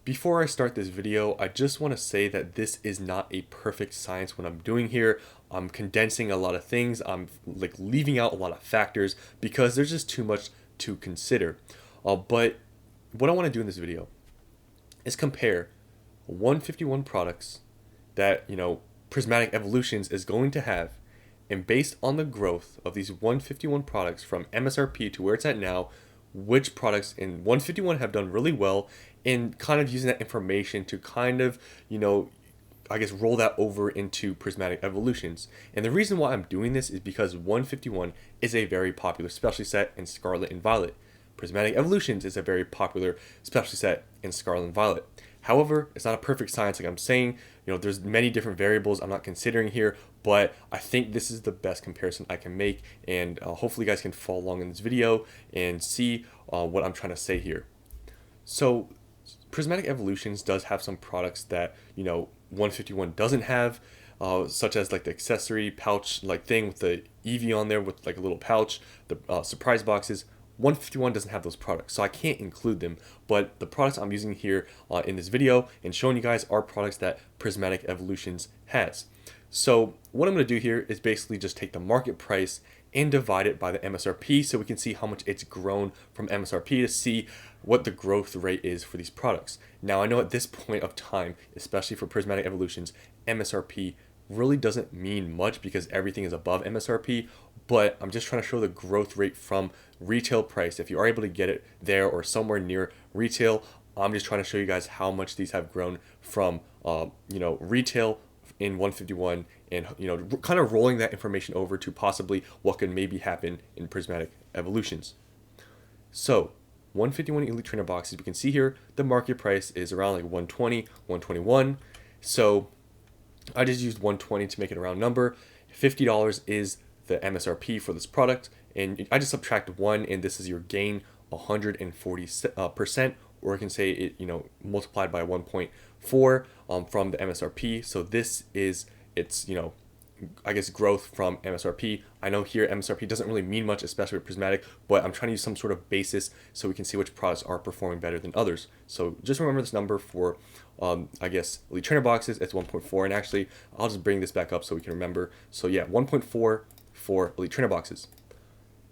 Before I start this video, I just want to say that this is not a perfect science what I'm doing here. I'm condensing a lot of things. I'm like leaving out a lot of factors because there's just too much to consider. But what I want to do in this video is compare 151 products that, Prismatic Evolutions is going to have, and based on the growth of these 151 products from MSRP to where it's at now, which products in 151 have done really well, and kind of using that information to kind of, I guess roll that over into Prismatic Evolutions. And the reason why I'm doing this is because 151 is a very popular specialty set in Scarlet and Violet. Prismatic Evolutions is a very popular specialty set in Scarlet and Violet. However, it's not a perfect science like I'm saying. There's many different variables I'm not considering here, but I think this is the best comparison I can make, and hopefully you guys can follow along in this video and see what I'm trying to say here. So Prismatic Evolutions does have some products that 151 doesn't have, such as like the accessory pouch like thing with the Eevee on there with like a little pouch, the surprise boxes. 151 doesn't have those products, so I can't include them, but the products I'm using here in this video and showing you guys are products that Prismatic Evolutions has. So what I'm going to do here is basically just take the market price and divide it by the MSRP so we can see how much it's grown from MSRP to see what the growth rate is for these products. Now I know at this point of time, especially for Prismatic Evolutions, MSRP really doesn't mean much because everything is above MSRP, but I'm just trying to show the growth rate from retail price. If you are able to get it there or somewhere near retail, I'm just trying to show you guys how much these have grown from retail in 151, and kind of rolling that information over to possibly what could maybe happen in Prismatic Evolutions. So 151 Elite Trainer boxes, we can see here the market price is around like 120, 121. So I just used 120 to make it a round number. $50 is the MSRP for this product, and I just subtract 1, and this is your gain 140%, or you can say it multiplied by 1.4 from the MSRP. So this is its I guess growth from MSRP. I know here MSRP doesn't really mean much, especially with Prismatic, but I'm trying to use some sort of basis so we can see which products are performing better than others. So just remember this number for I guess Elite Trainer boxes, it's 1.4, and actually I'll just bring this back up so we can remember. So yeah, 1.4 for Elite Trainer boxes.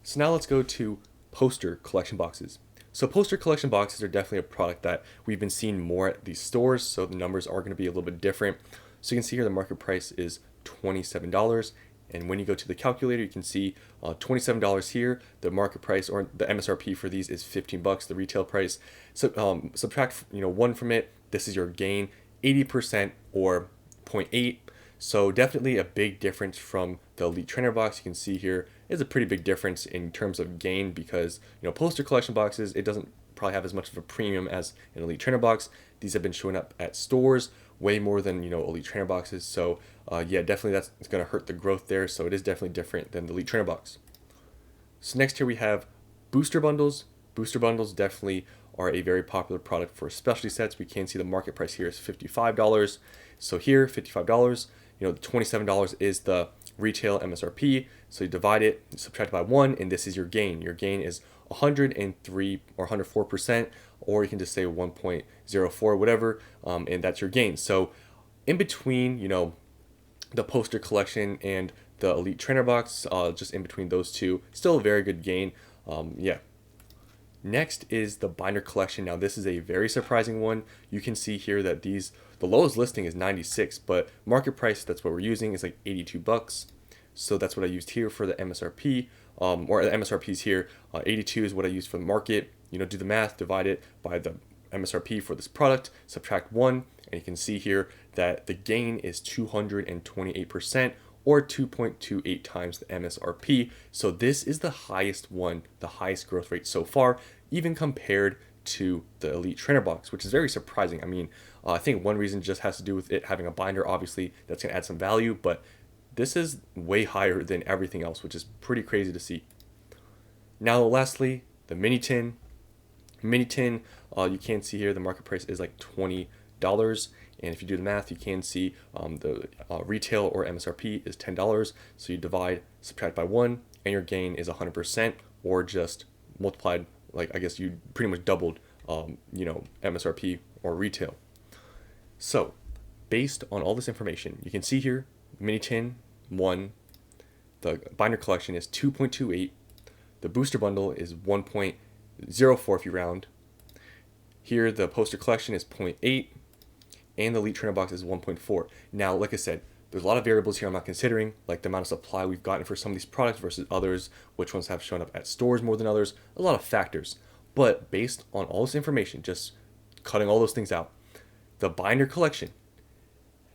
So now let's go to poster collection boxes. So poster collection boxes are definitely a product that we've been seeing more at these stores, so the numbers are going to be a little bit different. So you can see here the market price is $27, and when you go to the calculator you can see $27 here. The market price or the MSRP for these is $15, the retail price. So subtract 1 from it, this is your gain, 80% or 0.8. So definitely a big difference from the Elite Trainer box. You can see here is a pretty big difference in terms of gain because poster collection boxes, it doesn't probably have as much of a premium as an Elite Trainer box. These have been showing up at stores way more than Elite Trainer boxes. So yeah, definitely that's going to hurt the growth there. So it is definitely different than the Elite Trainer box. So next here we have booster bundles. Booster bundles definitely are a very popular product for specialty sets. We can see the market price here is $55. So here, $55, $27 is the retail MSRP. So you divide it, subtract by 1, and this is your gain. Your gain is 103 or 104%, or you can just say 1.04, whatever, and that's your gain. So in between, the poster collection and the Elite Trainer box, just in between those two, still a very good gain. Yeah. Next is the binder collection. Now this is a very surprising one. You can see here that the lowest listing is 96, but market price, that's what we're using, is like $82. So that's what I used here for the MSRP, or the MSRPs here. 82 is what I used for the market. Do the math, divide it by the MSRP for this product, subtract 1, and you can see here that the gain is 228%, or 2.28 times the MSRP. So this is the highest one, the highest growth rate so far, even compared to the Elite Trainer box, which is very surprising. I mean, I think one reason just has to do with it having a binder. Obviously, that's going to add some value, but this is way higher than everything else, which is pretty crazy to see. Now, lastly, the mini tin. Mini tin, you can see here the market price is like $20. And if you do the math, you can see the retail or MSRP is $10. So you divide, subtract by 1, and your gain is 100%, or just multiplied, like I guess you pretty much doubled MSRP or retail. So based on all this information, you can see here, mini tin 1, the binder collection is 2.28, the booster bundle is 1.04 if you round. Here the poster collection is 0.8, and the elite trainer box is 1.4. Now, like I said, there's a lot of variables here I'm not considering, like the amount of supply we've gotten for some of these products versus others, which ones have shown up at stores more than others, a lot of factors. But based on all this information, just cutting all those things out, the binder collection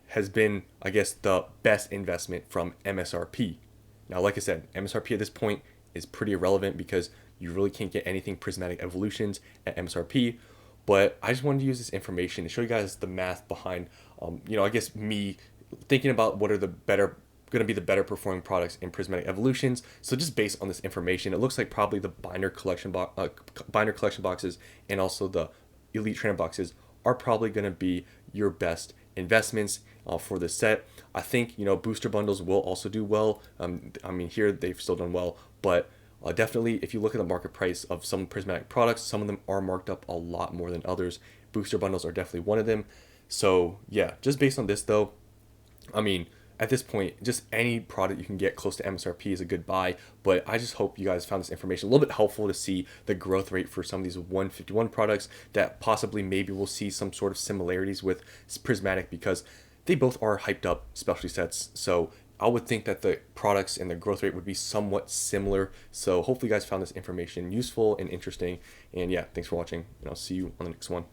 has been, I guess, the best investment from MSRP. Now, like I said, MSRP at this point is pretty irrelevant because you really can't get anything Prismatic Evolutions at MSRP. But I just wanted to use this information to show you guys the math behind, I guess me thinking about what are the better going to be the better performing products in Prismatic Evolutions. So just based on this information, it looks like probably the binder collection boxes and also the elite trainer boxes are probably going to be your best investments for this set. I think booster bundles will also do well. Here they've still done well, but definitely if you look at the market price of some Prismatic products, some of them are marked up a lot more than others. Booster bundles are definitely one of them. So yeah, just based on this though, at this point, just any product you can get close to MSRP is a good buy. But I just hope you guys found this information a little bit helpful to see the growth rate for some of these 151 products that possibly maybe we'll see some sort of similarities with Prismatic because they both are hyped up specialty sets. So I would think that the products and the growth rate would be somewhat similar. So hopefully you guys found this information useful and interesting. And yeah, thanks for watching, and I'll see you on the next one.